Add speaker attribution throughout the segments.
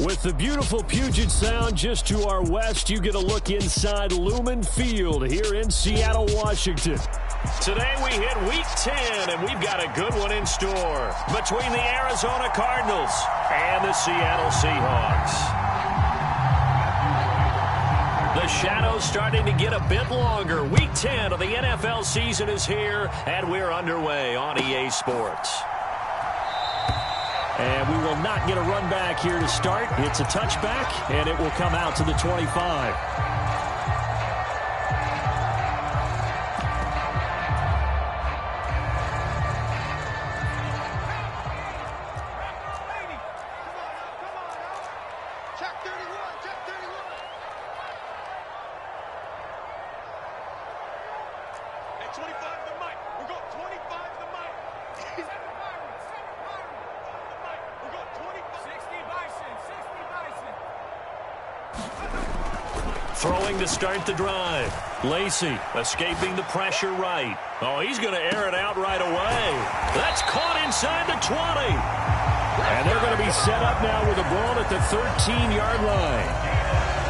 Speaker 1: With the beautiful Puget Sound just to our west, you get a look inside Lumen Field here in Seattle, Washington. Today we hit Week 10, and we've got a good one in store between the Arizona Cardinals and the Seattle Seahawks. The shadow's starting to get a bit longer. Week 10 of the NFL season is here, and we're underway on EA Sports. And we will not get a run back here to start. It's a touchback, and it will come out to the 25. Throwing to start the drive. Lacey escaping the pressure right. Oh, he's going to air it out right away. That's caught inside the 20. And they're going to be set up now with a ball at the 13-yard line.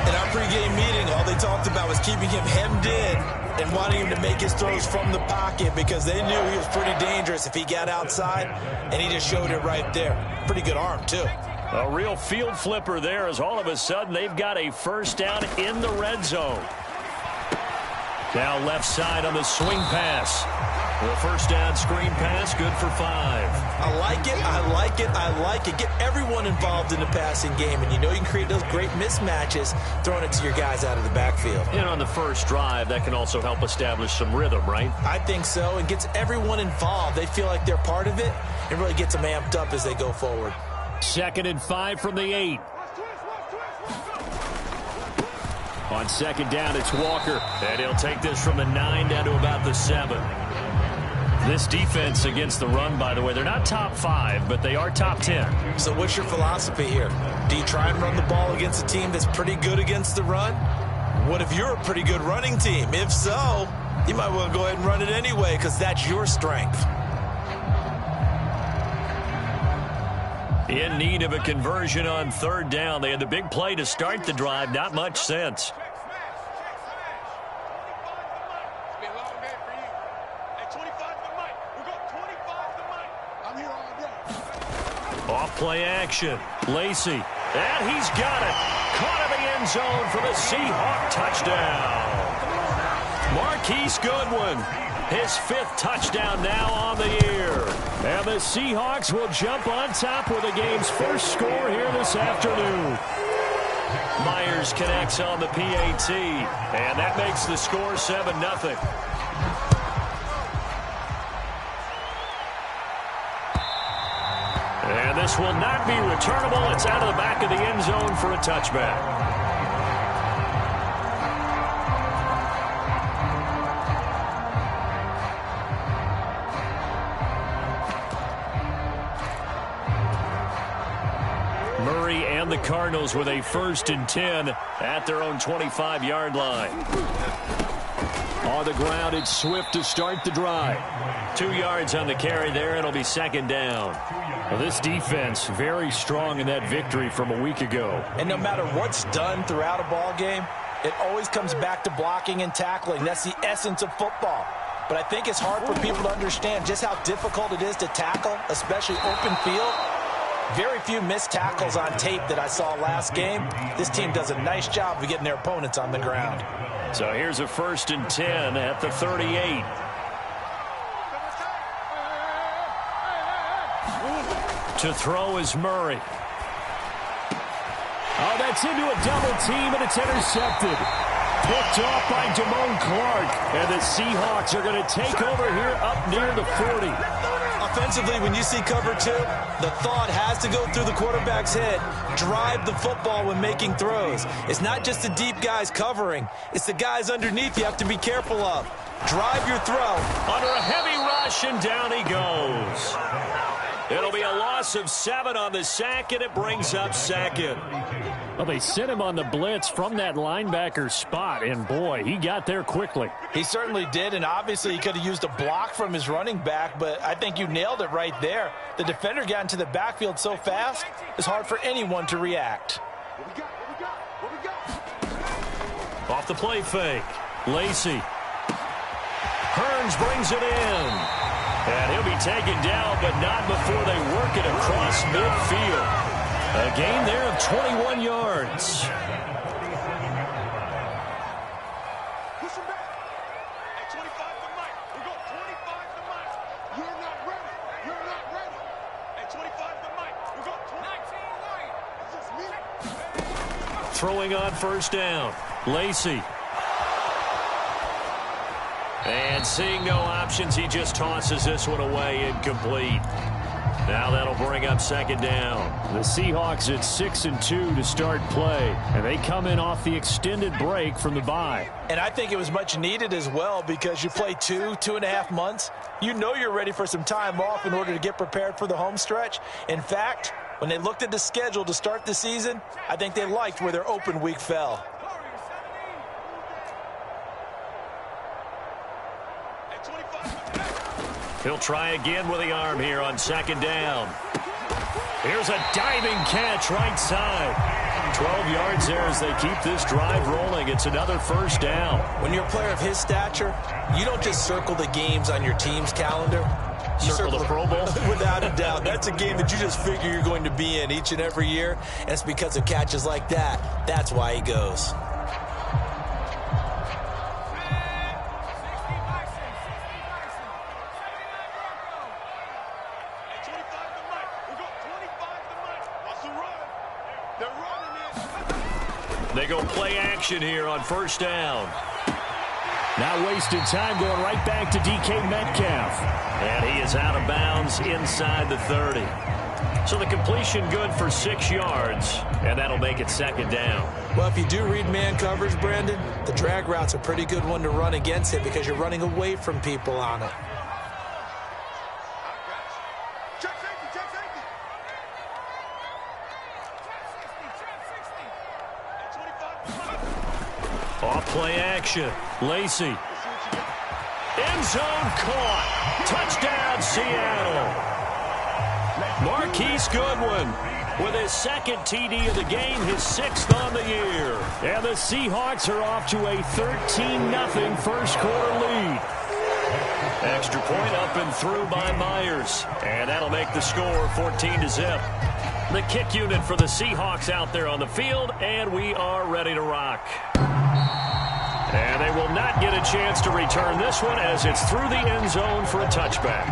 Speaker 2: In our pregame meeting, all they talked about was keeping him hemmed in and wanting him to make his throws from the pocket because they knew he was pretty dangerous if he got outside, and he just showed it right there. Pretty good arm, too.
Speaker 1: A real field flipper there as all of a sudden they've got a first down in the red zone. Now left side on the swing pass. The first down screen pass, good for 5.
Speaker 2: I like it, I like it, I like it. Get everyone involved in the passing game, and you know you can create those great mismatches throwing it to your guys out of the backfield.
Speaker 1: And on the first drive, that can also help establish some rhythm, right?
Speaker 2: I think so, and gets everyone involved. They feel like they're part of it, and really gets them amped up as they go forward.
Speaker 1: 2nd and 5 from the 8. On 2nd down, it's Walker. And he'll take this from the 9 down to about the 7. This defense against the run, by the way, they're not top 5, but they are top 10.
Speaker 2: So what's your philosophy here? Do you try and run the ball against a team that's pretty good against the run? What if you're a pretty good running team? If so, you might want to go ahead and run it anyway because that's your strength.
Speaker 1: In need of a conversion on 3rd down. They had the big play to start the drive. Not much sense. Off play action. Lacey. And he's got it. Caught in the end zone for the Seahawk touchdown. Marquise Goodwin. His 5th touchdown now on the year. And the Seahawks will jump on top with the game's first score here this afternoon. Myers connects on the PAT. And that makes the score 7-0. And this will not be returnable. It's out of the back of the end zone for a touchback. Murray and the Cardinals with a 1st and 10 at their own 25-yard line. On the ground, it's Swift to start the drive. 2 yards on the carry there. It'll be 2nd down. Well, this defense very strong in that victory from a week ago.
Speaker 2: And no matter what's done throughout a ball game, it always comes back to blocking and tackling. That's the essence of football. But I think it's hard for people to understand just how difficult it is to tackle, especially open field. Very few missed tackles on tape that I saw last game. This team does a nice job of getting their opponents on the ground.
Speaker 1: So here's a 1st and 10 at the 38. To throw is Murray. Oh, that's into a double team, and it's intercepted. Picked off by Damone Clark. And the Seahawks are going to take over here up near the 40.
Speaker 2: Offensively, when you see cover 2, the thought has to go through the quarterback's head. Drive the football when making throws. It's not just the deep guys covering. It's the guys underneath you have to be careful of. Drive your throw.
Speaker 1: Under a heavy rush, and down he goes. It'll be a long loss of 7 on the sack, and it brings up second.
Speaker 3: Well, they sent him on the blitz from that linebacker spot, and boy, he got there quickly.
Speaker 2: He certainly did, and obviously he could have used a block from his running back, but I think you nailed it right there. The defender got into the backfield so fast, it's hard for anyone to react.
Speaker 1: Off the play fake, Lacy. Hearns brings it in. And he'll be taken down, but not before they work it across midfield. A gain there of 21 yards.
Speaker 4: Push him back. At 25 to Mike. We go 25 to Mike. You're not ready. You're not ready. At 25 to Mike. We go 19 White. It's just me.
Speaker 1: Throwing on first down. Lacy. And seeing no options, he just tosses this one away incomplete. Now that'll bring up second down.
Speaker 3: The Seahawks at 6-2 to start play, and they come in off the extended break from the bye.
Speaker 2: And I think it was much needed as well because you play 2.5 months. You know you're ready for some time off in order to get prepared for the home stretch. In fact, when they looked at the schedule to start the season, I think they liked where their open week fell.
Speaker 1: He'll try again with the arm here on second down. Here's a diving catch right side. 12 yards there as they keep this drive rolling. It's another first down.
Speaker 2: When you're a player of his stature, you don't just circle the games on your team's calendar. You
Speaker 1: Circle the Pro Bowl?
Speaker 2: Without a doubt. That's a game that you just figure you're going to be in each and every year. And it's because of catches like that. That's why he goes.
Speaker 1: They go play action here on first down.
Speaker 3: Now wasted time going right back to DK Metcalf.
Speaker 1: And he is out of bounds inside the 30. So the completion good for 6 yards, and that'll make it second down.
Speaker 2: Well, if you do read man coverage, Brandon, the drag route's a pretty good one to run against it because you're running away from people on it.
Speaker 1: Off play action. Lacy. End zone caught. Touchdown, Seattle. Marquise Goodwin with his second TD of the game, his 6th on the year.
Speaker 3: And the Seahawks are off to a 13-0 first quarter lead.
Speaker 1: Extra point up and through by Myers. And that'll make the score 14-0. The kick unit for the Seahawks out there on the field, and we are ready to rock. And they will not get a chance to return this one as it's through the end zone for a touchback.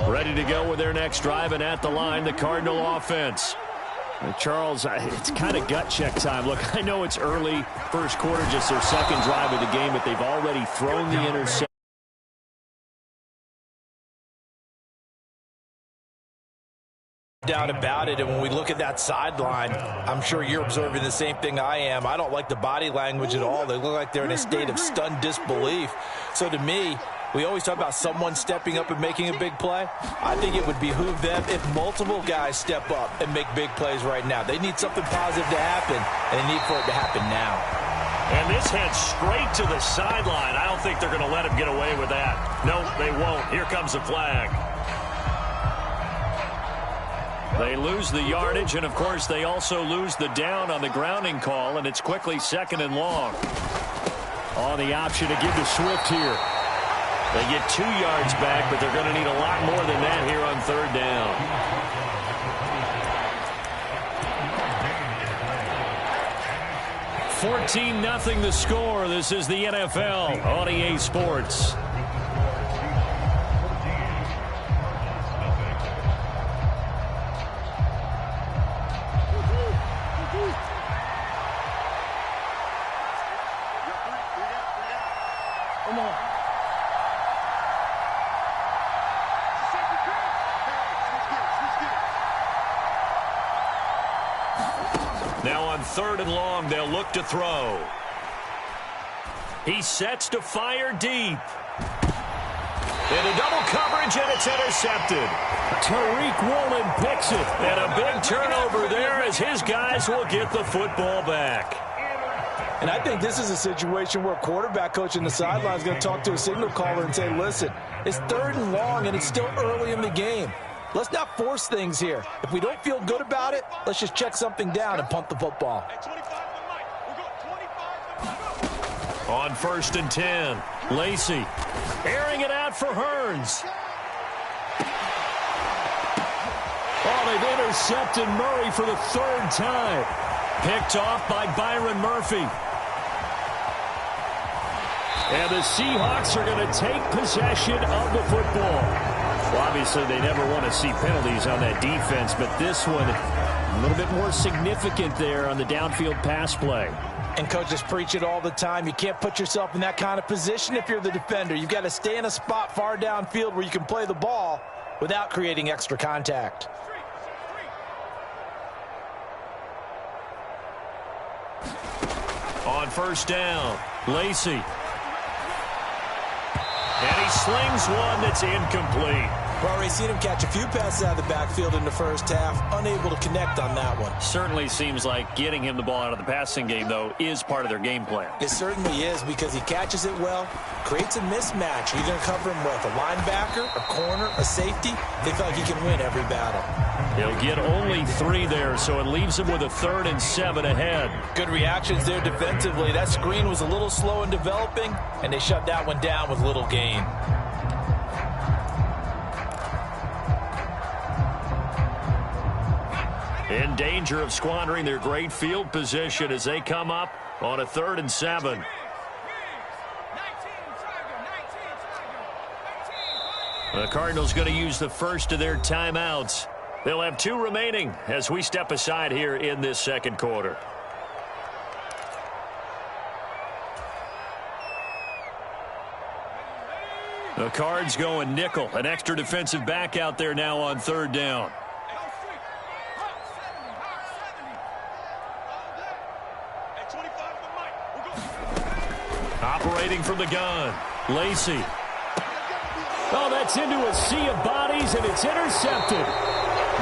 Speaker 1: Ready to go with their next drive, and at the line, the Cardinal offense.
Speaker 3: Charles, it's kind of gut check time. Look, I know it's early, first quarter, just their second drive of the game, but they've already thrown the interception.
Speaker 2: Doubt about it. And when we look at that sideline, I'm sure you're observing the same thing I am. I don't like the body language at all. They look like they're in a state of stunned disbelief. So to me, we always talk about someone stepping up and making a big play. I think it would behoove them if multiple guys step up and make big plays right now. They need something positive to happen, and they need for it to happen now.
Speaker 1: And this heads straight to the sideline. I don't think they're going to let him get away with that. No, they won't. Here comes the flag. They lose the yardage, and, of course, they also lose the down on the grounding call, and it's quickly second and long.
Speaker 3: On the option to give to Swift here.
Speaker 1: They get 2 yards back, but they're going to need a lot more than that here on third down. 14-0 the score. This is the NFL on EA Sports. Now on 3rd and long, they'll look to throw. He sets to fire deep. Into double coverage, and it's intercepted. Tariq Woolen picks it. And a big turnover there as his guys will get the football back.
Speaker 2: And I think this is a situation where a quarterback coach in the sideline is going to talk to a signal caller and say, listen, it's 3rd and long, and it's still early in the game. Let's not force things here. If we don't feel good about it, let's just check something down and punt the football.
Speaker 1: On 1st and 10, Lacy airing it out for Hearns. Oh, they've intercepted Murray for the 3rd time. Picked off by Byron Murphy. And the Seahawks are going to take possession of the football. Well, obviously, they never want to see penalties on that defense, but this one a little bit more significant there on the downfield pass play.
Speaker 2: And coaches preach it all the time. You can't put yourself in that kind of position if you're the defender. You've got to stay in a spot far downfield where you can play the ball without creating extra contact.
Speaker 1: On 1st down, Lacy. And he slings one that's incomplete.
Speaker 2: We've already seen him catch a few passes out of the backfield in the first half, unable to connect on that one.
Speaker 3: Certainly seems like getting him the ball out of the passing game, though, is part of their game plan.
Speaker 2: It certainly is, because he catches it well, creates a mismatch. You're going to cover him with a linebacker, a corner, a safety. They feel like he can win every battle.
Speaker 1: He'll get only 3 there, so it leaves him with a 3rd and 7 ahead.
Speaker 2: Good reactions there defensively. That screen was a little slow in developing, and they shut that one down with little gain.
Speaker 1: In danger of squandering their great field position as they come up on a 3rd and 7. The Cardinals going to use the first of their timeouts. They'll have 2 remaining as we step aside here in this 2nd quarter. The Cards going nickel. An extra defensive back out there now on 3rd down. Operating from the gun, Lacy. Oh, that's into a sea of bodies, and it's intercepted.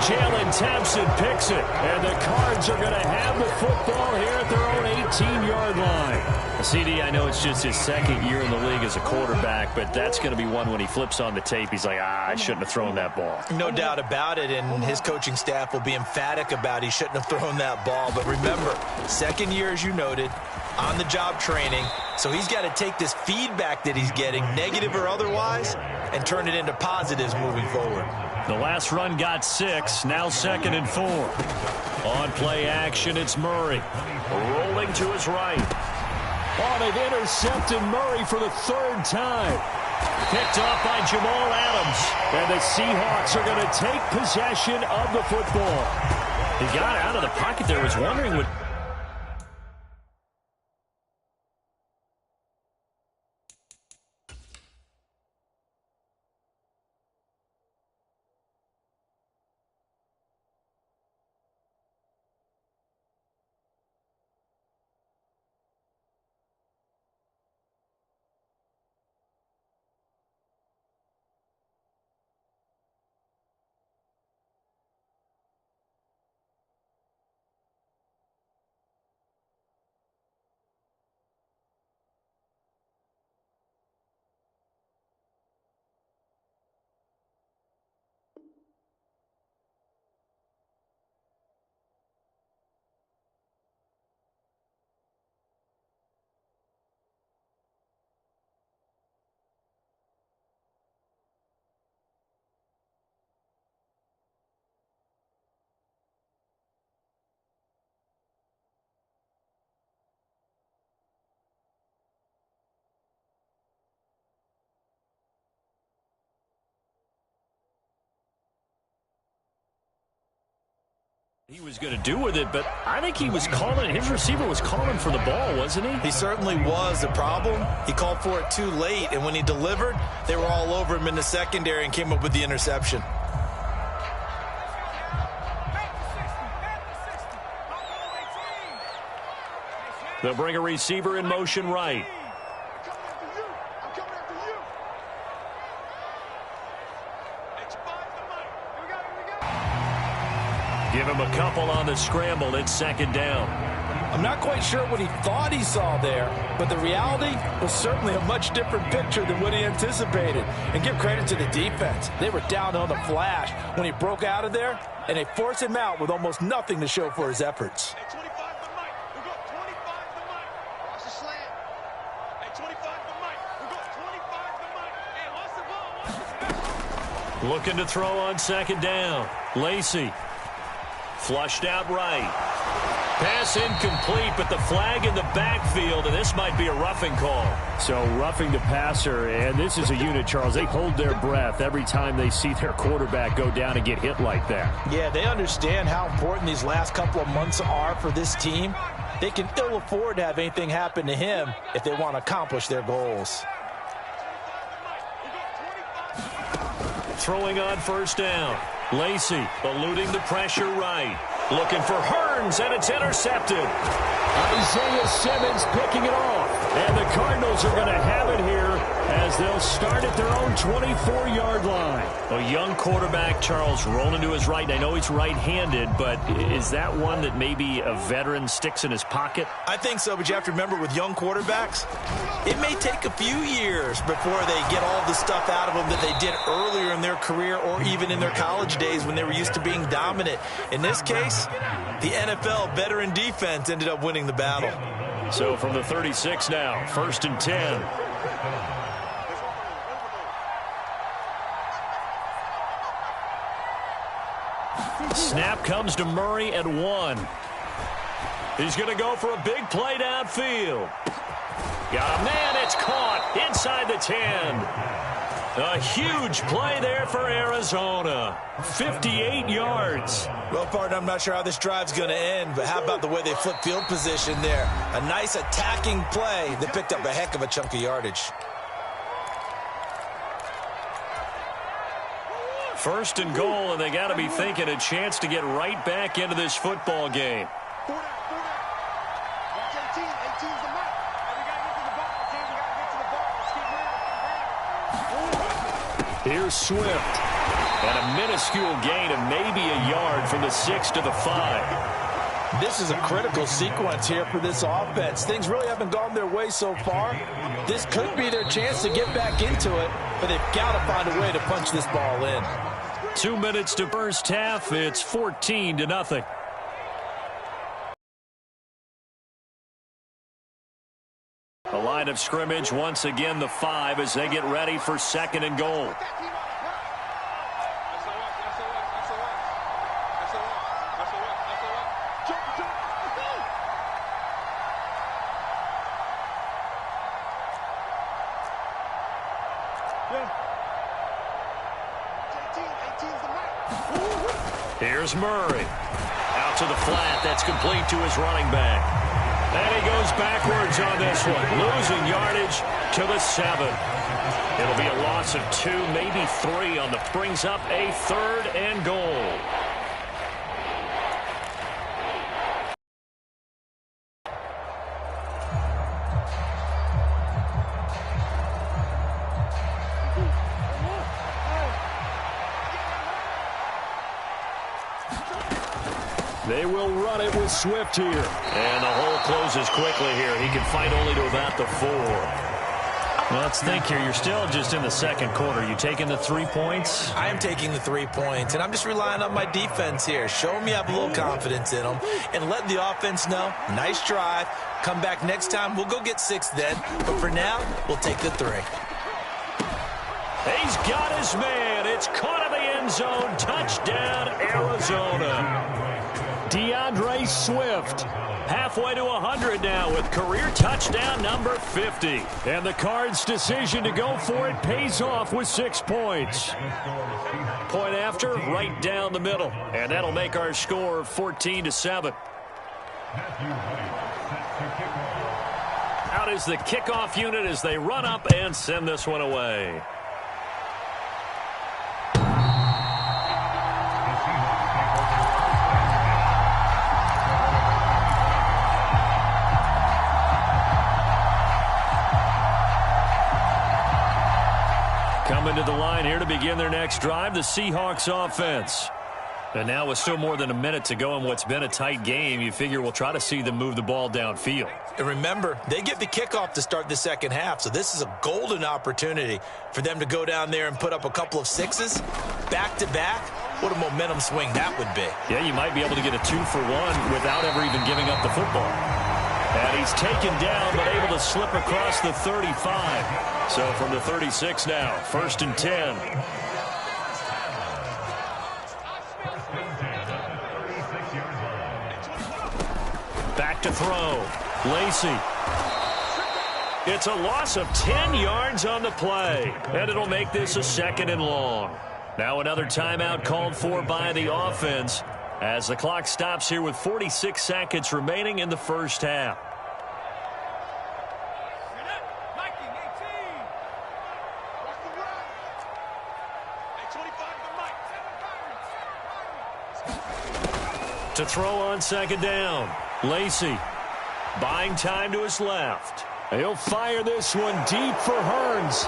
Speaker 1: Jalen Thompson picks it, and the Cards are going to have the football here at their own 18-yard line. CD, I know it's just his 2nd year in the league as a quarterback, but that's going to be one when he flips on the tape. He's like, I shouldn't have thrown that ball.
Speaker 2: No doubt about it, and his coaching staff will be emphatic about he shouldn't have thrown that ball. But remember, 2nd year, as you noted, on-the-job training. So he's got to take this feedback that he's getting, negative or otherwise, and turn it into positives moving forward.
Speaker 1: The last run got 6, now 2nd and 4. On play action, it's Murray. Rolling to his right. Oh, they've intercepted Murray for the 3rd time. Picked off by Jamal Adams. And the Seahawks are going to take possession of the football. He got out of the pocket there, was wondering what... he was going to do with it, but I think he was calling, his receiver was calling for the ball, wasn't he?
Speaker 2: He certainly was. The problem, he called for it too late, and when he delivered, they were all over him in the secondary and came up with the interception.
Speaker 1: They'll bring a receiver in motion right. Give him a couple on the scramble. It's second down.
Speaker 2: I'm not quite sure what he thought he saw there, but the reality was certainly a much different picture than what he anticipated. And give credit to the defense. They were down on the flash when he broke out of there, and they forced him out with almost nothing to show for his efforts.
Speaker 1: Looking to throw on second down. Lacy. Flushed out right. Pass incomplete, but the flag in the backfield, and this might be a roughing call.
Speaker 3: So roughing the passer, and this is a unit, Charles. They hold their breath every time they see their quarterback go down and get hit like that.
Speaker 2: Yeah, they understand how important these last couple of months are for this team. They can ill afford to have anything happen to him if they want to accomplish their goals.
Speaker 1: Throwing on first down. Lacy eluding the pressure right. Looking for Hearns, and it's intercepted.
Speaker 3: Isaiah Simmons picking it off. And the Cardinals are going to have it here as they'll start at their own 24-yard line.
Speaker 1: A young quarterback, Charles, rolling to his right. I know he's right-handed, but is that one that maybe a veteran sticks in his pocket?
Speaker 2: I think so, but you have to remember with young quarterbacks, it may take a few years before they get all the stuff out of them that they did earlier in their career or even in their college days when they were used to being dominant. In this case, the NFL veteran defense ended up winning the battle.
Speaker 1: So from the 36 now, 1st and 10. Snap comes to Murray at 1. He's going to go for a big play downfield. Got a man, it's caught inside the 10. A huge play there for Arizona. 58 yards.
Speaker 2: Well, partner, I'm not sure how this drive's going to end, but how about the way they flip field position there? A nice attacking play that picked up a heck of a chunk of yardage.
Speaker 1: 1st and goal, and they got to be thinking a chance to get right back into this football game. Here's Swift. And a minuscule gain of maybe a yard from the 6 to the 5.
Speaker 2: This is a critical sequence here for this offense. Things really haven't gone their way so far. This could be their chance to get back into it, but they've got to find a way to punch this ball in.
Speaker 1: 2 minutes to first half. It's 14-0. The line of scrimmage, once again, the 5 as they get ready for 2nd and goal. Here's Murray. Out to the flat. That's complete to his running back. And he goes backwards on this one. Losing yardage to the 7. It'll be a loss of 2, maybe 3 on the brings up a 3rd and goal. They will run it with Swift here. And the hole closes quickly here. He can fight only to about the 4. Well, let's think here. You're still just in the 2nd quarter. You taking the 3 points?
Speaker 2: I am taking the 3 points, and I'm just relying on my defense here. Show them you have a little confidence in them, and let the offense know, nice drive. Come back next time. We'll go get 6 then. But for now, we'll take the 3.
Speaker 1: He's got his man. It's caught in the end zone. Touchdown, Arizona. DeAndre Swift, halfway to 100 now with career touchdown number 50. And the Cards' decision to go for it pays off with 6 points. Point after, right down the middle. And that'll make our score 14-7. Out is the kickoff unit as they run up and send this one away. to the line here to begin their next drive, the Seahawks offense. And now with still more than a minute to go in what's been a tight game, you figure we'll try to see them move the ball downfield.
Speaker 2: And remember, they get the kickoff to start the second half, so this is a golden opportunity for them to go down there and put up a couple of sixes back-to-back. What a momentum swing that would be.
Speaker 1: Yeah, you might be able to get a 2-for-1 without ever even giving up the football. And he's taken down, but able to slip across the 35. So from the 36 now, 1st and 10. Back to throw. Lacey. It's a loss of 10 yards on the play. And it'll make this a 2nd and long. Now another timeout called for by the offense as the clock stops here with 46 seconds remaining in the first half. To throw on 2nd down. Lacey buying time to his left. He'll fire this one deep for Hearns.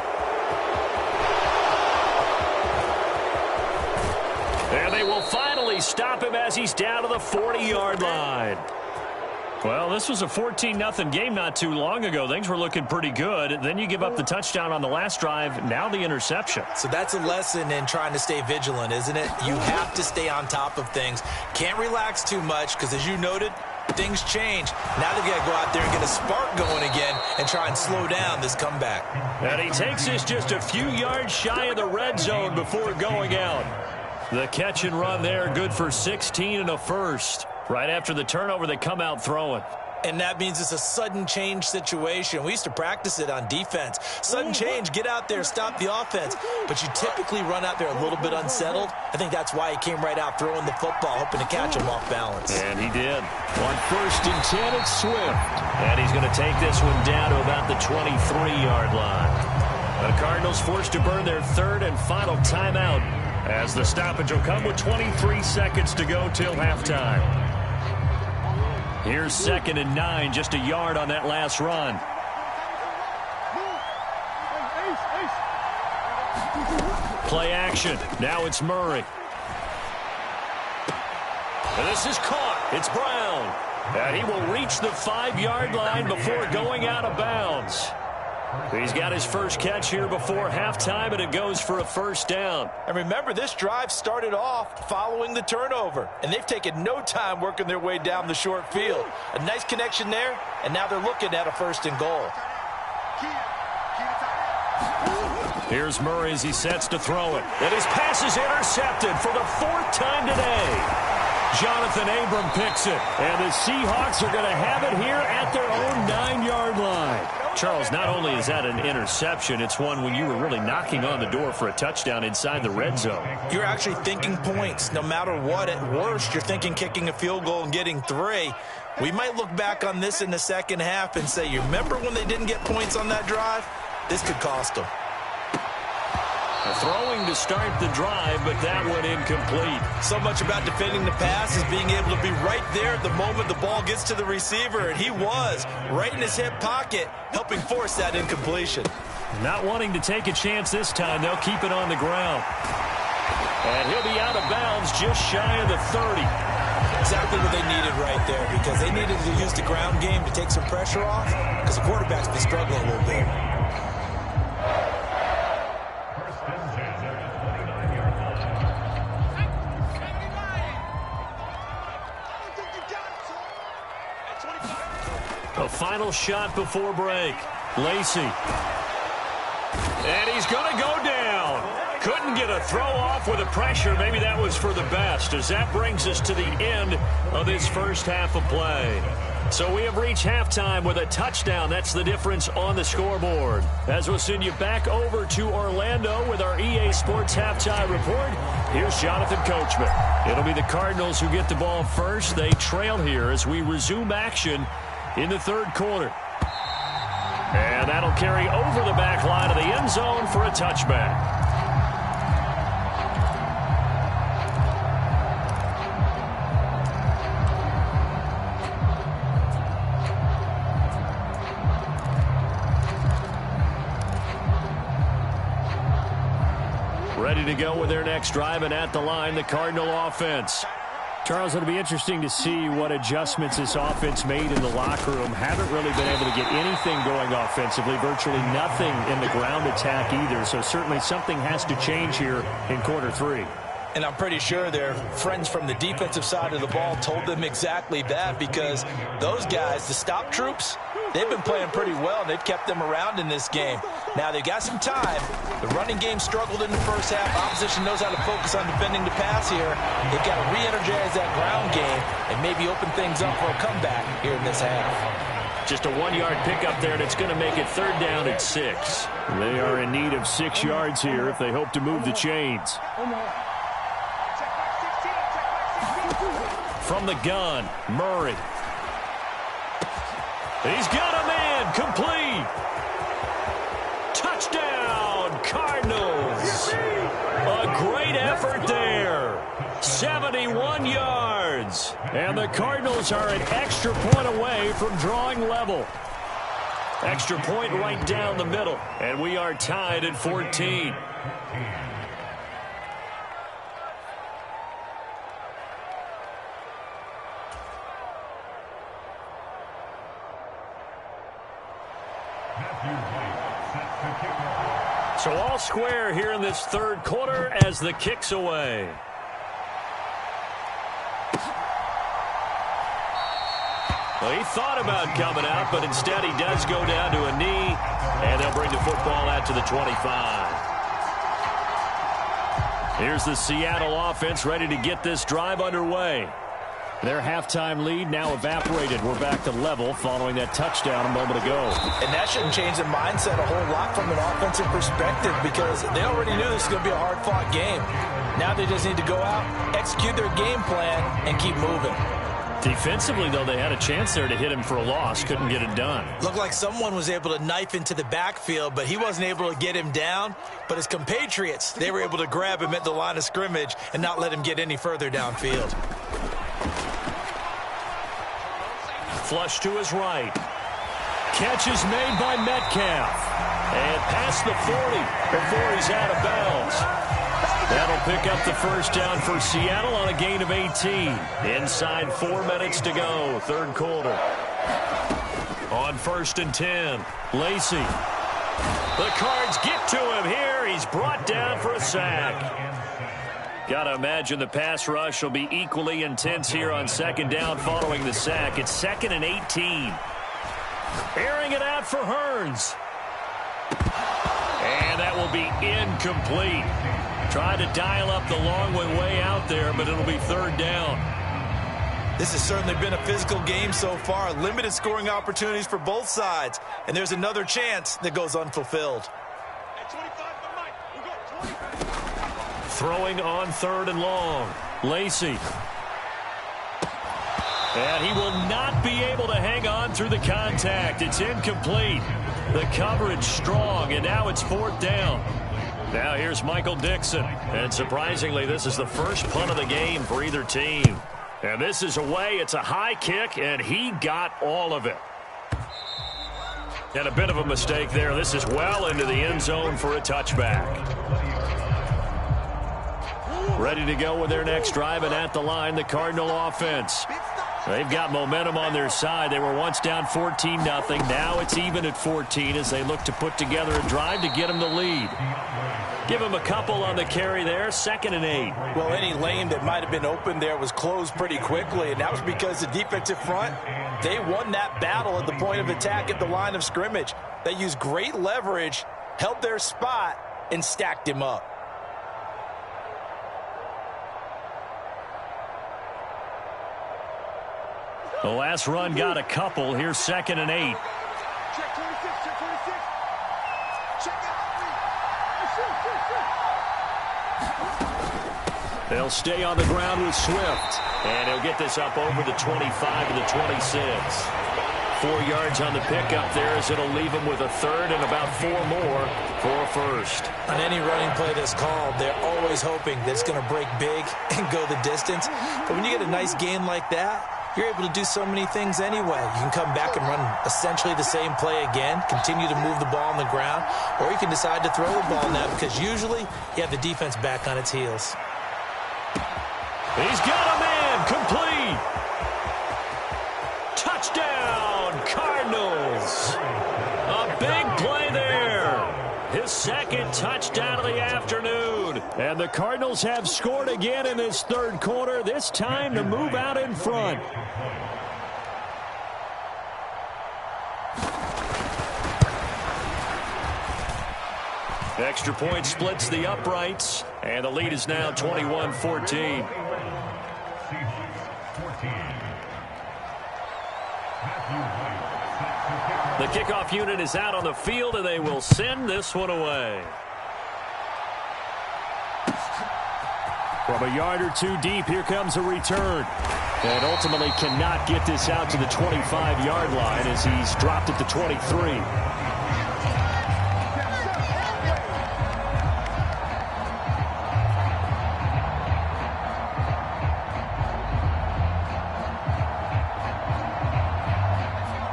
Speaker 1: And they will finally stop him as he's down to the 40-yard line. Well, this was a 14-0 game not too long ago. Things were looking pretty good. Then you give up the touchdown on the last drive. Now the interception.
Speaker 2: So that's a lesson in trying to stay vigilant, isn't it? You have to stay on top of things. Can't relax too much because, as you noted, things change. Now they've got to go out there and get a spark going again and try and slow down this comeback.
Speaker 1: And he takes this just a few yards shy of the red zone before going out. The catch and run there, good for 16 and a first. Right after the turnover, they come out throwing.
Speaker 2: And that means it's a sudden change situation. We used to practice it on defense. Sudden change, get out there, stop the offense. But you typically run out there a little bit unsettled. I think that's why he came right out throwing the football, hoping to catch him off balance.
Speaker 1: And he did. On 1st and 10, it's Swift. And he's going to take this one down to about the 23-yard line. The Cardinals forced to burn their 3rd and final timeout as the stoppage will come with 23 seconds to go till halftime. Here's 2nd and 9, just a yard on that last run. Play action. Now it's Murray. And this is caught. It's Brown. And he will reach the 5-yard line before going out of bounds. He's got his first catch here before halftime, and it goes for a 1st down.
Speaker 2: And remember, this drive started off following the turnover, and they've taken no time working their way down the short field. A nice connection there, and now they're looking at a 1st and goal.
Speaker 1: Here's Murray as he sets to throw it. And his pass is intercepted for the 4th time today. Jonathan Abram picks it, and the Seahawks are going to have it here at their own 9-yard line. Charles, not only is that an interception, it's one when you were really knocking on the door for a touchdown inside the red zone.
Speaker 2: You're actually thinking points. No matter what, at worst, you're thinking kicking a field goal and getting 3. We might look back on this in the second half and say, you remember when they didn't get points on that drive? This could cost them.
Speaker 1: Throwing to start the drive, but that one incomplete.
Speaker 2: So much about defending the pass is being able to be right there at the moment the ball gets to the receiver, and he was right in his hip pocket, helping force that incompletion.
Speaker 1: Not wanting to take a chance this time, they'll keep it on the ground. And he'll be out of bounds just shy of the 30.
Speaker 2: Exactly what they needed right there, because they needed to use the ground game to take some pressure off, because the quarterback's been struggling a little bit.
Speaker 1: A final shot before break. Lacey. And he's going to go down. Couldn't get a throw off with the pressure. Maybe that was for the best, as that brings us to the end of this first half of play. So we have reached halftime with a touchdown. That's the difference on the scoreboard. As we'll send you back over to Orlando with our EA Sports Halftime Report, here's Jonathan Coachman. It'll be the Cardinals who get the ball first. They trail here as we resume action in the 3rd quarter. And that'll carry over the back line of the end zone for a touchback. to go with their next drive, and at the line, the Cardinal offense.
Speaker 3: Charles, it'll be interesting to see what adjustments this offense made in the locker room. Haven't really been able to get anything going offensively, virtually nothing in the ground attack either. So certainly something has to change here in quarter three.
Speaker 2: And I'm pretty sure their friends from the defensive side of the ball told them exactly that, because those guys, the stop troops, they've been playing pretty well, and they've kept them around in this game. Now, they've got some time. The running game struggled in the first half. Opposition knows how to focus on defending the pass here. They've got to re-energize that ground game and maybe open things up for a comeback here in this half.
Speaker 1: Just a 1-yard pickup there, and it's going to make it 3rd down at 6.
Speaker 3: They are in need of 6 yards here if they hope to move the chains.
Speaker 1: From the gun, Murray. He's got a man, complete. Touchdown, Cardinals. A great effort there. 71 yards. And the Cardinals are an extra point away from drawing level. Extra point right down the middle. And we are tied at 14. So all square here in this 3rd quarter as the kick's away. Well, he thought about coming out, but instead he does go down to a knee, and they'll bring the football out to the 25. Here's the Seattle offense ready to get this drive underway.
Speaker 3: Their halftime lead now evaporated. We're back to level following that touchdown a moment ago.
Speaker 2: And that shouldn't change the mindset a whole lot from an offensive perspective, because they already knew this was going to be a hard-fought game. Now they just need to go out, execute their game plan, and keep moving.
Speaker 1: Defensively, though, they had a chance there to hit him for a loss. Couldn't get it done.
Speaker 2: Looked like someone was able to knife into the backfield, but he wasn't able to get him down. But his compatriots, they were able to grab him at the line of scrimmage and not let him get any further downfield.
Speaker 1: Flush to his right. Catch is made by Metcalf. And past the 40 before he's out of bounds. That'll pick up the 1st down for Seattle on a gain of 18. Inside 4 minutes to go, 3rd quarter. On 1st and 10, Lacey. The Cards get to him here. He's brought down for a sack. Got to imagine the pass rush will be equally intense here on 2nd down following the sack. It's 2nd and 18. Airing it out for Hearns. And that will be incomplete. Tried to dial up the long way out there, but it'll be 3rd down.
Speaker 2: This has certainly been a physical game so far. Limited scoring opportunities for both sides. And there's another chance that goes unfulfilled.
Speaker 1: Throwing on 3rd and long. Lacey. And he will not be able to hang on through the contact. It's incomplete. The coverage strong, and now it's 4th down. Now here's Michael Dixon. And surprisingly, this is the first punt of the game for either team. And this is away. It's a high kick, and he got all of it. And a bit of a mistake there. This is well into the end zone for a touchback. Ready to go with their next drive, and at the line, the Cardinal offense. They've got momentum on their side. They were once down 14-0. Now it's even at 14 as they look to put together a drive to get them the lead. Give them a couple on the carry there, 2nd and 8.
Speaker 2: Well, any lane that might have been open there was closed pretty quickly, and that was because the defensive front, they won that battle at the point of attack at the line of scrimmage. They used great leverage, held their spot, and stacked him up.
Speaker 1: The last run got a couple. Here's 2nd and 8.
Speaker 4: Check 26, check 26. Check it.
Speaker 1: They'll stay on the ground with Swift. And he'll get this up over the 25 to the 26. 4 yards on the pickup there as it'll leave him with a 3rd and about 4 more for a 1st.
Speaker 2: On any running play that's called, they're always hoping that it's going to break big and go the distance. But when you get a nice gain like that, you're able to do so many things anyway. You can come back and run essentially the same play again, continue to move the ball on the ground, or you can decide to throw the ball now because usually you have the defense back on its heels.
Speaker 1: He's got a man, complete. Touchdown, Cardinals. A big play there. His second touchdown of the afternoon.
Speaker 3: And the Cardinals have scored again in this third quarter, this time to move out in front.
Speaker 1: Extra point splits the uprights, and the lead is now 21-14. The kickoff unit is out on the field, and they will send this one away.
Speaker 3: From a yard or two deep, here comes a return. And ultimately cannot get this out to the 25-yard line as he's dropped at the 23.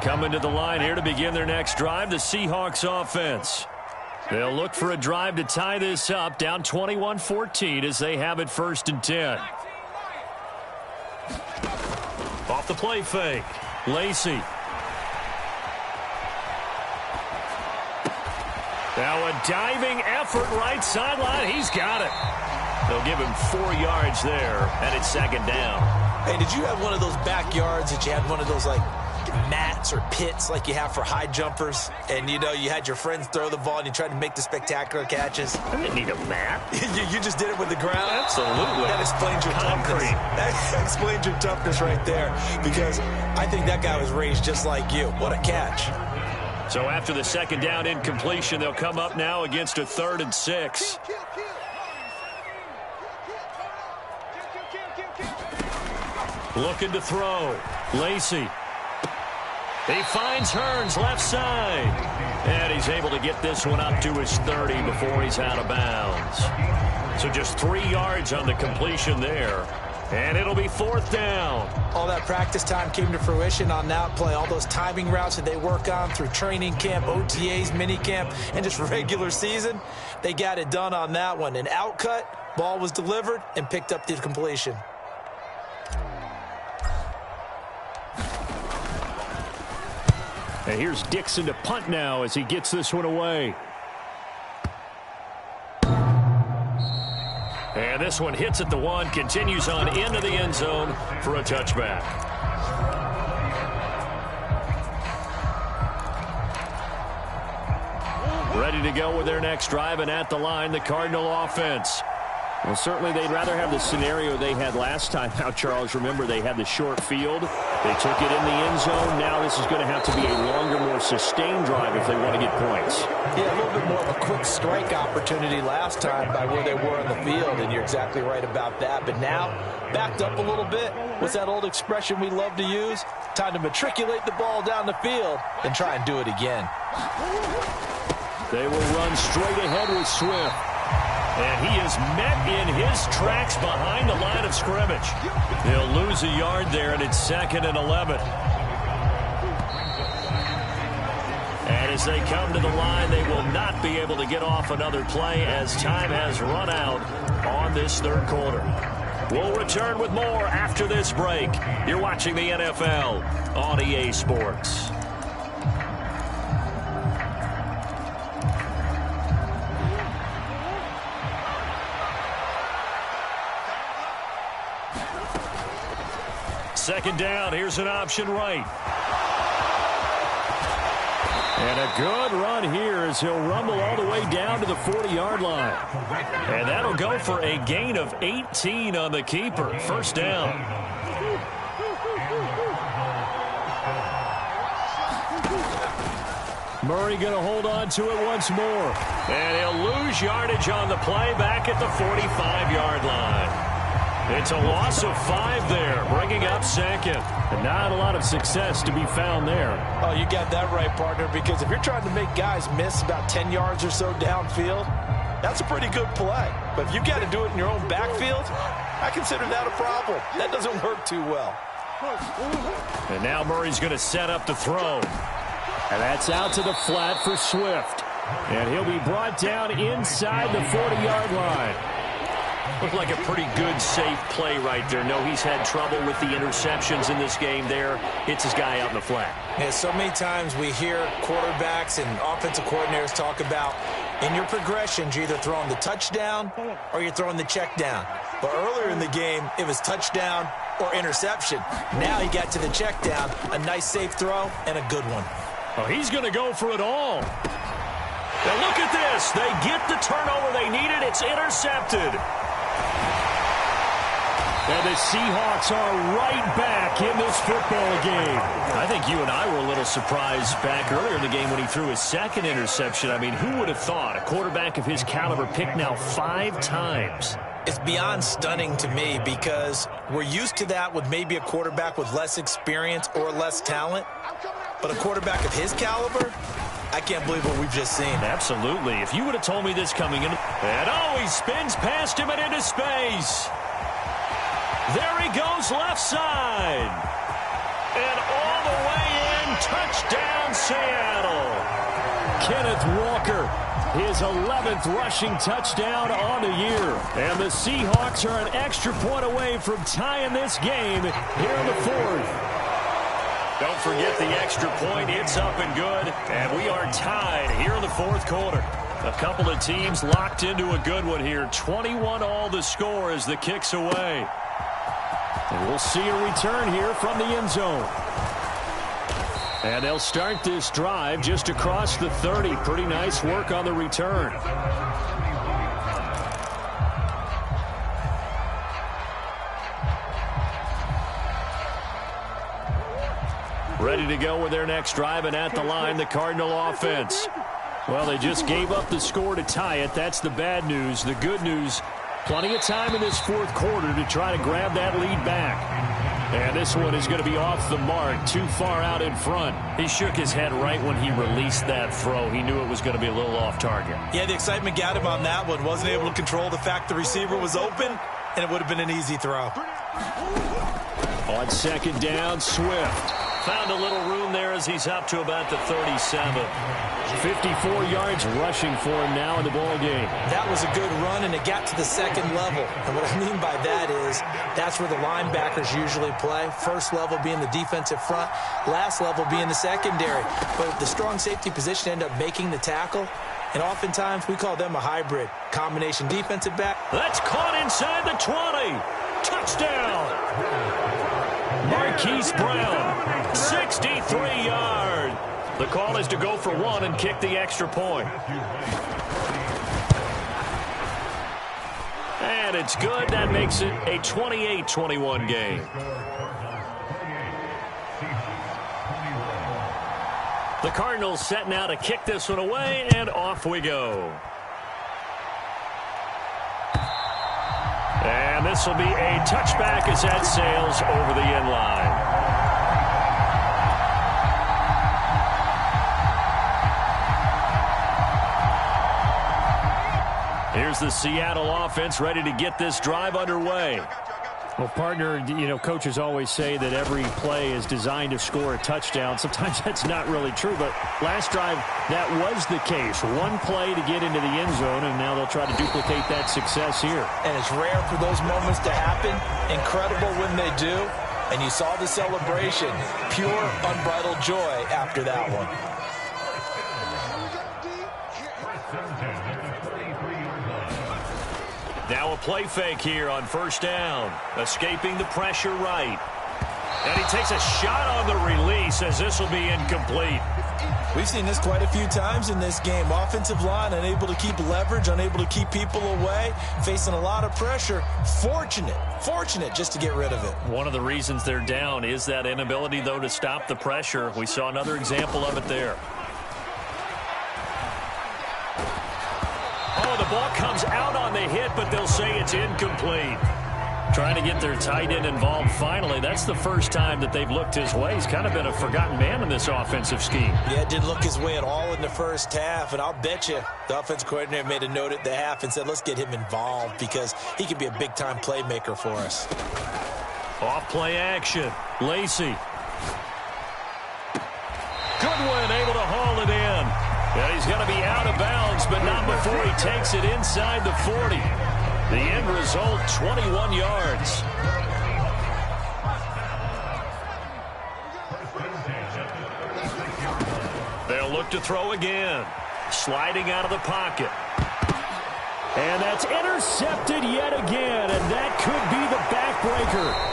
Speaker 3: Coming to the line here to begin their next drive, the Seahawks offense. They'll look for a drive to tie this up, down 21-14 as they have it 1st and 10.
Speaker 1: Off the play fake, Lacy. Now a diving effort right sideline. He's got it. They'll give him 4 yards there, and it's 2nd down.
Speaker 2: Hey, did you have one of those backyards that you had one of those, like, mats or pits like you have for high jumpers, and you know you had your friends throw the ball and you tried to make the spectacular catches?
Speaker 1: I didn't need a mat.
Speaker 2: you just did it with the ground?
Speaker 1: Absolutely.
Speaker 2: That explains your toughness. That explains your toughness right there, because I think that guy was raised just like you. What a catch.
Speaker 1: So after the 2nd down incompletion, they'll come up now against a 3rd and 6. Looking to throw. Lacy. He finds Hearns left side. And he's able to get this one up to his 30 before he's out of bounds. So just 3 yards on the completion there. And it'll be 4th down.
Speaker 2: All that practice time came to fruition on that play. All those timing routes that they work on through training camp, OTAs, minicamp, and just regular season, they got it done on that one. An outcut, ball was delivered, and picked up the completion.
Speaker 3: And here's Dixon to punt now as he gets this one away.
Speaker 1: And this one hits at the 1, continues on into the end zone for a touchback. Ready to go with their next drive, and at the line, the Cardinal offense.
Speaker 3: Well, certainly they'd rather have the scenario they had last time. Now, Charles, remember they had the short field. They took it in the end zone. Now this is going to have to be a longer, more sustained drive if they want to get points.
Speaker 2: Yeah, a little bit more of a quick strike opportunity last time by where they were on the field, and you're exactly right about that. But now, backed up a little bit. What's that old expression we love to use? Time to matriculate the ball down the field and try and do it again.
Speaker 3: They will run straight ahead with Swift.
Speaker 1: And he is met in his tracks behind the line of scrimmage. They'll lose a yard there, and it's 2nd and 11. And as they come to the line, they will not be able to get off another play as time has run out on this 3rd quarter. We'll return with more after this break. You're watching the NFL on EA Sports. Second down, here's an option right.
Speaker 3: And a good run here as he'll rumble all the way down to the 40-yard line.
Speaker 1: And that'll go for a gain of 18 on the keeper. 1st down.
Speaker 3: Murray going to hold on to it once more.
Speaker 1: And he'll lose yardage on the play back at the 45-yard line. It's a loss of 5 there, bringing up 2nd.
Speaker 3: And not a lot of success to be found there.
Speaker 2: Oh, you got that right, partner, because if you're trying to make guys miss about 10 yards or so downfield, that's a pretty good play. But if you got to do it in your own backfield, I consider that a problem. That doesn't work too well.
Speaker 3: And now Murray's going to set up the throw. And that's out to the flat for Swift. And he'll be brought down inside the 40-yard line.
Speaker 1: Looked like a pretty good, safe play right there. No, he's had trouble with the interceptions in this game there. Hits his guy out in the flat.
Speaker 2: Yeah, so many times we hear quarterbacks and offensive coordinators talk about in your progressions, you're either throwing the touchdown or you're throwing the check down. But earlier in the game, it was touchdown or interception. Now he got to the check down, a nice safe throw, and a good one.
Speaker 3: Oh, he's going to go for it all.
Speaker 1: Now look at this. They get the turnover they needed. It's intercepted.
Speaker 3: And the Seahawks are right back in this football game.
Speaker 1: I think you and I were a little surprised back earlier in the game when he threw his second interception. I mean, who would have thought a quarterback of his caliber picked now 5 times?
Speaker 2: It's beyond stunning to me because we're used to that with maybe a quarterback with less experience or less talent. But a quarterback of his caliber, I can't believe what we've just seen.
Speaker 1: Absolutely. If you would have told me this coming in. And oh, he spins past him and into space. There he goes left side. And all the way in, touchdown Seattle.
Speaker 3: Kenneth Walker, his 11th rushing touchdown on the year. And the Seahawks are an extra point away from tying this game here in the 4th.
Speaker 1: Don't forget the extra point. It's up and good. And we are tied here in the 4th quarter. A couple of teams locked into a good one here. 21 all the score as the kick's away. And we'll see a return here from the end zone. And they'll start this drive just across the 30. Pretty nice work on the return. Ready to go with their next drive, and at the line, the Cardinal offense. Well, they just gave up the score to tie it. That's the bad news. The good news, plenty of time in this 4th quarter to try to grab that lead back. And this one is going to be off the mark, too far out in front. He shook his head right when he released that throw. He knew it was going to be a little off target.
Speaker 2: Yeah, the excitement got him on that one. Wasn't able to control the fact the receiver was open, and it would have been an easy throw.
Speaker 3: On 2nd down, Swift.
Speaker 1: Found a little room there as he's up to about the 37.
Speaker 3: 54 yards rushing for him now in the ball game.
Speaker 2: That was a good run, and it got to the 2nd level. And what I mean by that is that's where the linebackers usually play. First level being the defensive front, last level being the secondary. But the strong safety position ended up making the tackle. And oftentimes we call them a hybrid. Combination defensive back.
Speaker 1: That's caught inside the 20. Touchdown. Marquise Brown, 63 yards. The call is to go for 1 and kick the extra point. And it's good. That makes it a 28-21 game. The Cardinals set now to kick this one away, and off we go. And this will be a touchback as that sails over the end line. Here's the Seattle offense ready to get this drive underway.
Speaker 3: Well, partner, you know, coaches always say that every play is designed to score a touchdown. Sometimes that's not really true, but last drive, that was the case. One play to get into the end zone, and now they'll try to duplicate that success here.
Speaker 2: And it's rare for those moments to happen. Incredible when they do. And you saw the celebration. Pure, unbridled joy after that one.
Speaker 1: Now a play fake here on 1st down. Escaping the pressure right. And he takes a shot on the release as this will be incomplete.
Speaker 2: We've seen this quite a few times in this game. Offensive line unable to keep leverage, unable to keep people away, facing a lot of pressure. Fortunate just to get rid of it.
Speaker 1: One of the reasons they're down is that inability, though, to stop the pressure. We saw another example of it there. Oh, the ball comes out on the hit, but they'll say it's incomplete. Trying to get their tight end involved finally. That's the first time that they've looked his way. He's kind of been a forgotten man in this offensive scheme.
Speaker 2: Yeah, didn't look his way at all in the first half, and I'll bet you the offensive coordinator made a note at the half and said, let's get him involved because he could be a big-time playmaker for us.
Speaker 1: Off play action. Lacy. Goodwin able to haul it in. And he's going to be out of bounds, but not before he takes it inside the 40. The end result, 21 yards. They'll look to throw again. Sliding out of the pocket.
Speaker 3: And that's intercepted yet again, and that could be the backbreaker.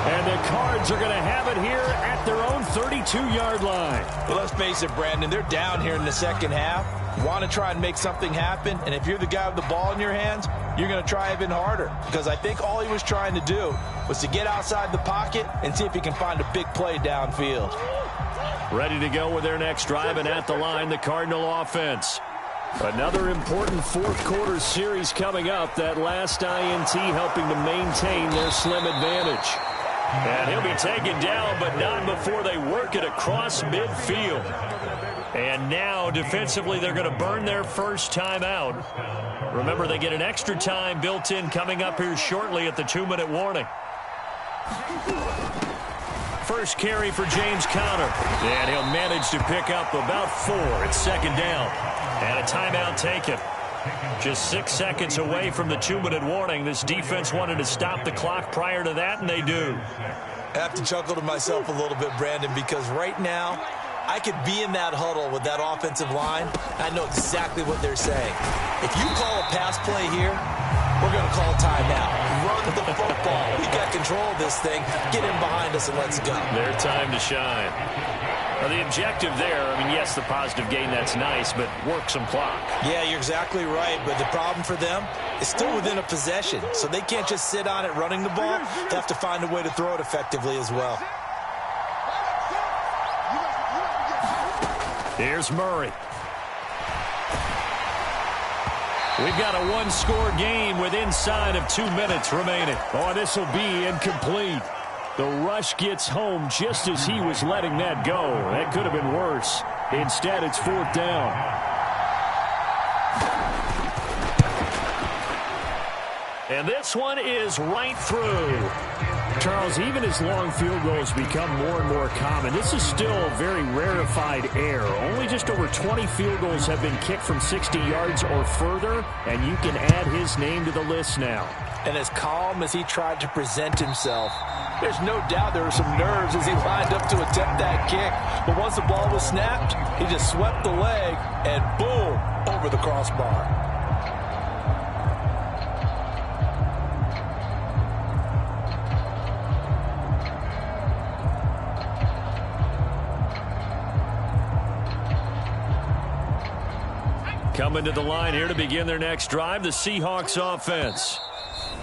Speaker 3: And the Cards are going to have it here at their own 32-yard line.
Speaker 2: Well, let's face it, Brandon, they're down here in the second half. Want to try and make something happen, and if you're the guy with the ball in your hands, you're going to try even harder, because I think all he was trying to do was to get outside the pocket and see if he can find a big play downfield.
Speaker 1: Ready to go with their next drive, and at the line, the Cardinal offense. Another important fourth-quarter series coming up. That last INT helping to maintain their slim advantage. And he'll be taken down, but not before they work it across midfield. And now, defensively, they're going to burn their first time out. Remember, they get an extra time built in coming up here shortly at the 2-minute warning. First carry for James Conner. And he'll manage to pick up about 4. It's second down. And a timeout taken. Just 6 seconds away from the 2-minute warning. This defense wanted to stop the clock prior to that, and they do.
Speaker 2: I have to chuckle to myself a little bit, Brandon, because right now, I could be in that huddle with that offensive line. I know exactly what they're saying. If you call a pass play here, we're going to call timeout. Run the football. We got control of this thing. Get in behind us and let's go.
Speaker 1: Their time to shine. Well, the objective there, I mean, yes, the positive gain, that's nice, but work some clock.
Speaker 2: Yeah, you're exactly right, but the problem for them is still within a possession, so they can't just sit on it running the ball. They have to find a way to throw it effectively as well.
Speaker 1: Here's Murray. We've got a one-score game with inside of 2 minutes remaining.
Speaker 3: Oh, this will be incomplete. The rush gets home just as he was letting that go. That could have been worse. Instead, it's 4th down.
Speaker 1: And this one is right through.
Speaker 3: Charles, even as long field goals become more and more common, this is still a very rarefied air. Only just over 20 field goals have been kicked from 60 yards or further, and you can add his name to the list now.
Speaker 2: And as calm as he tried to present himself, there's no doubt there were some nerves as he lined up to attempt that kick. But once the ball was snapped, he just swept the leg and boom, over the crossbar.
Speaker 1: Coming to the line here to begin their next drive, the Seahawks offense.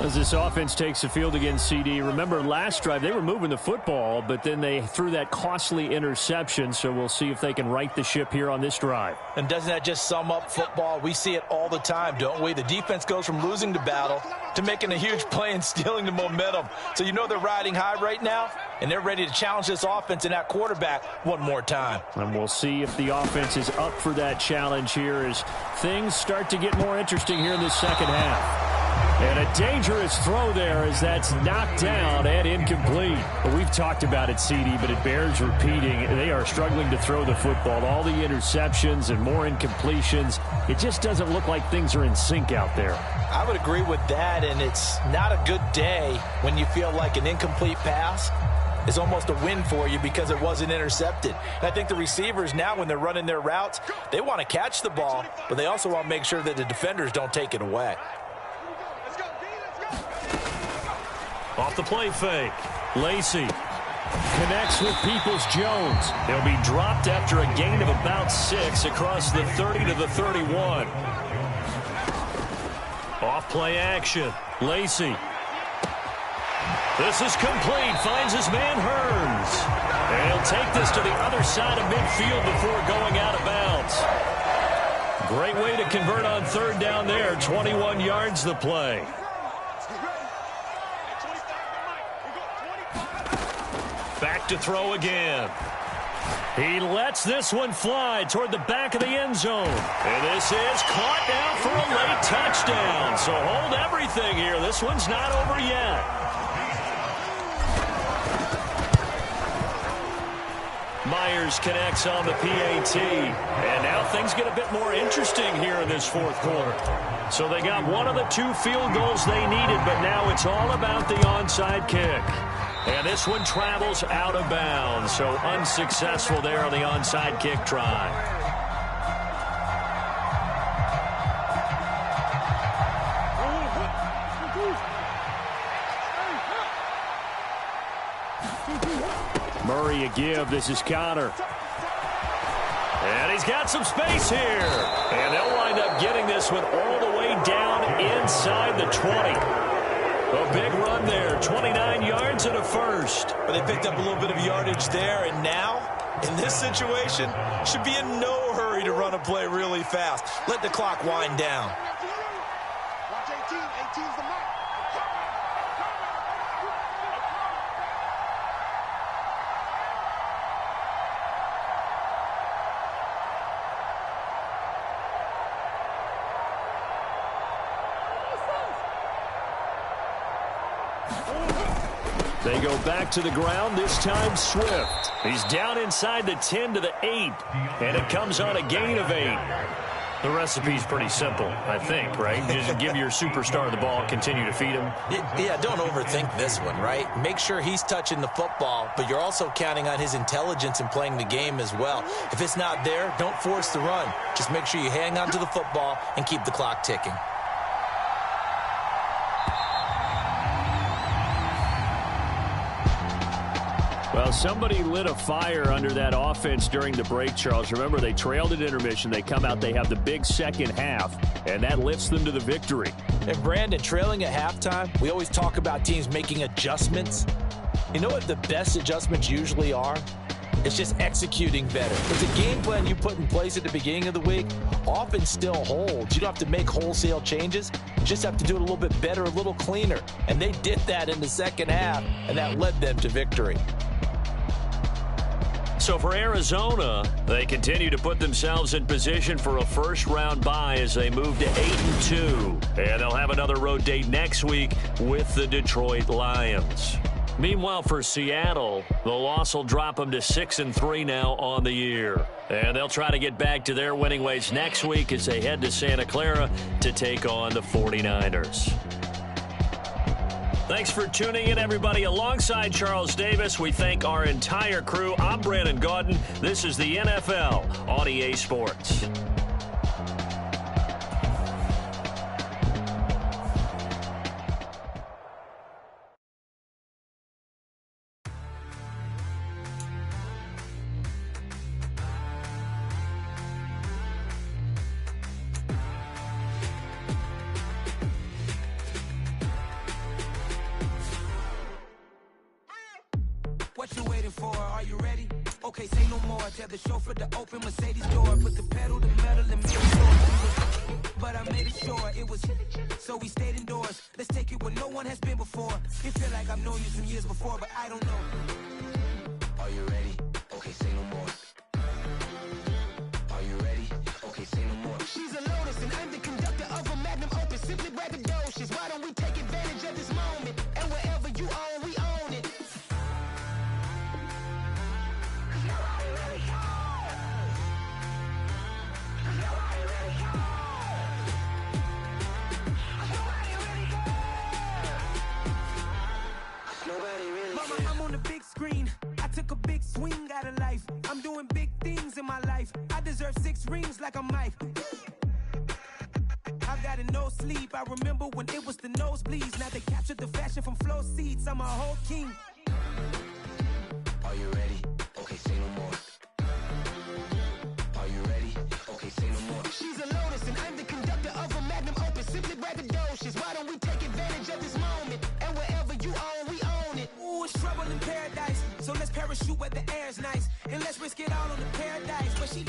Speaker 3: As this offense takes the field against CD, remember last drive they were moving the football, but then they threw that costly interception, so we'll see if they can right the ship here on this drive.
Speaker 2: And doesn't that just sum up football? We see it all the time, don't we? The defense goes from losing the battle to making a huge play and stealing the momentum. So you know they're riding high right now, and they're ready to challenge this offense and that quarterback one more time.
Speaker 3: And we'll see if the offense is up for that challenge here as things start to get more interesting here in the second half. And a dangerous throw there as that's knocked down and incomplete. Well, we've talked about it, CD, but it bears repeating. They are struggling to throw the football. All the interceptions and more incompletions. It just doesn't look like things are in sync out there.
Speaker 2: I would agree with that, and it's not a good day when you feel like an incomplete pass is almost a win for you because it wasn't intercepted. And I think the receivers now, when they're running their routes, they want to catch the ball, but they also want to make sure that the defenders don't take it away.
Speaker 1: Off the play fake. Lacy
Speaker 3: connects with Peoples-Jones.
Speaker 1: He'll be dropped after a gain of about 6 across the 30 to the 31. Off play action. Lacy. This is complete. Finds his man Hearns. And he'll take this to the other side of midfield before going out of bounds. Great way to convert on 3rd down there. 21 yards the play. Back to throw again. He lets this one fly toward the back of the end zone. And this is caught down for a late touchdown. So hold everything here. This one's not over yet. Myers connects on the PAT. And now things get a bit more interesting here in this fourth quarter. So they got one of the 2 field goals they needed, but now it's all about the onside kick. And this one travels out of bounds, so unsuccessful there on the onside kick try.
Speaker 3: Murray a give. This is Connor.
Speaker 1: And he's got some space here. And they'll wind up getting this one all the way down inside the 20. A big run there, 29 yards and a first.
Speaker 2: But they picked up a little bit of yardage there, and now, in this situation, should be in no hurry to run a play really fast. Let the clock wind down.
Speaker 4: Watch 18. 18's the mark.
Speaker 3: They go back to the ground, this time Swift.
Speaker 1: He's down inside the 10 to the 8, and it comes on a gain of 8. The recipe's pretty simple, I think, right? Just give your superstar the ball, continue to feed him.
Speaker 2: Yeah, don't overthink this one, right? Make sure he's touching the football, but you're also counting on his intelligence in playing the game as well. If it's not there, don't force the run. Just make sure you hang on to the football and keep the clock ticking.
Speaker 3: Well, somebody lit a fire under that offense during the break, Charles. Remember, they trailed at intermission. They come out, they have the big second half, and that lifts them to the victory.
Speaker 2: And Brandon, trailing at halftime, we always talk about teams making adjustments. You know what the best adjustments usually are? It's just executing better. It's a game plan you put in place at the beginning of the week often still holds. You don't have to make wholesale changes. You just have to do it a little bit better, a little cleaner. And they did that in the second half, and that led them to victory.
Speaker 1: So for Arizona, they continue to put themselves in position for a first-round bye as they move to 8-2. And they'll have another road date next week with the Detroit Lions. Meanwhile, for Seattle, the loss will drop them to 6-3 now on the year. And they'll try to get back to their winning ways next week as they head to Santa Clara to take on the 49ers. Thanks for tuning in, everybody. Alongside Charles Davis, we thank our entire crew. I'm Brandon Gaudin. This is the NFL on EA Sports.
Speaker 5: What you waiting for? Are you ready? Okay, say no more. Tell the chauffeur to open Mercedes door. Put the pedal to metal and make sure. But I made it sure it was. So we stayed indoors. Let's take it where no one has been before. It feel like I've known you some years before, but I don't know. Are you ready? Okay, say no more. Are you ready? Okay, say no more. She's a Lotus and I'm the conductor of a Magnum Opus. Simply braggadocious. Why don't we take advantage of this moment? And wherever you own, we own it. I'm on the big screen. I took a big swing out of life. I'm doing big things in my life. I deserve 6 rings like I'm Mike. I've got no sleep. I remember when it was the nosebleeds. Now they captured the fashion from flow seats. I'm a whole king. Are you ready? Okay, say no more. Are you ready? Okay, say no more. She's a Lotus and I'm the conductor of a Magnum Opus. Simply braggadocious. Why don't we take advantage of this moment? And wherever you own, we own it. Ooh, it's trouble in paradise. So let's parachute where the air's nice. And let's risk it all on the paradise. But she